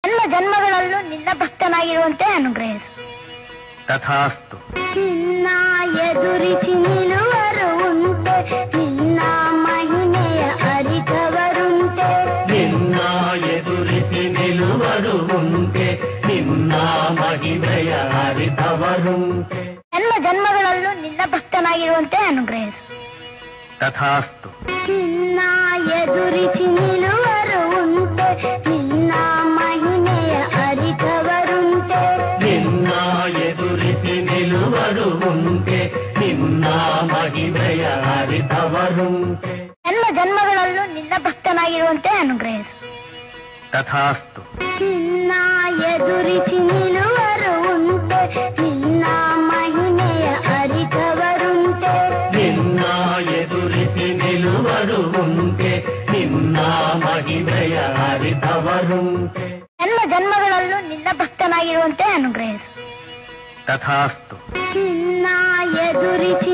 ಎಲ್ಲ ಜನ್ಮಗಳಲ್ಲೂ ನಿನ್ನ ಭಕ್ತನಾಗಿರುವಂತೆ ಅನುಗ್ರಹಿಸು. ತಥಾಸ್ತು. ನಿನ್ನ ಎದುರಿಸಿ ನಿಲ್ಲುವರು ಉಂಟೆ, ನಿನ್ನ ಮಹಿಮೆಯ ಅರಿತವರುಂಟೆ. ನಿನ್ನ ಎದುರಿಸಿ ನಿಲ್ಲುವರು ಉಂಟೆ, ನಿನ್ನ ಮಹಿಮೆಯ ಅರಿತವರುಂಟೆ. ಎಲ್ಲ ಜನ್ಮಗಳಲ್ಲೂ ನಿನ್ನ ಭಕ್ತನಾಗಿರುವಂತೆ ಅನುಗ್ರಹಿಸು. ತಥಾಸ್ತು. ನಿನ್ನ ಎದುರಿಸಿ ನಿಲ್ಲುವರು ಉಂಟೆ, ನಿನ್ನ ಮಹಿಮೆಯ ಅರಿತವರುಂಟೆ. ನಿನ್ನ ಎದುರಿಸಿ ನಿಲ್ಲುವರು ಉಂಟೆ, ನಿನ್ನ ಮಹಿಮೆಯ ಅರಿತವರುಂಟೆ. ಎಲ್ಲ ಜನ್ಮಗಳಲ್ಲೂ ನಿನ್ನ ಭಕ್ತನಾಗಿರುವಂತೆ ಅನುಗ್ರಹಿಸು. ತಥಾಸ್ತು. ನಿನ್ನ ಎದುರಿಸಿ ನಿಲ್ಲುವರು ಉಂಟೆ, ನಿನ್ನ ಮಹಿಮೆಯ ಅರಿತವರುಂಟೆ. ನಿನ್ನ ಎದುರಿಸಿ ನಿಲ್ಲುವರು ಉಂಟೆ, ನಿನ್ನ ಮಹಿಮೆಯ ಅರಿತವರುಂಟೆ. ಎಲ್ಲ ಜನ್ಮಗಳಲ್ಲೂ ನಿನ್ನ ಭಕ್ತನಾಗಿರುವಂತೆ ಅನುಗ್ರಹಿಸು. ತಥಾಸ್ತು. ನಿನ್ನ ಎದುರಿಸಿ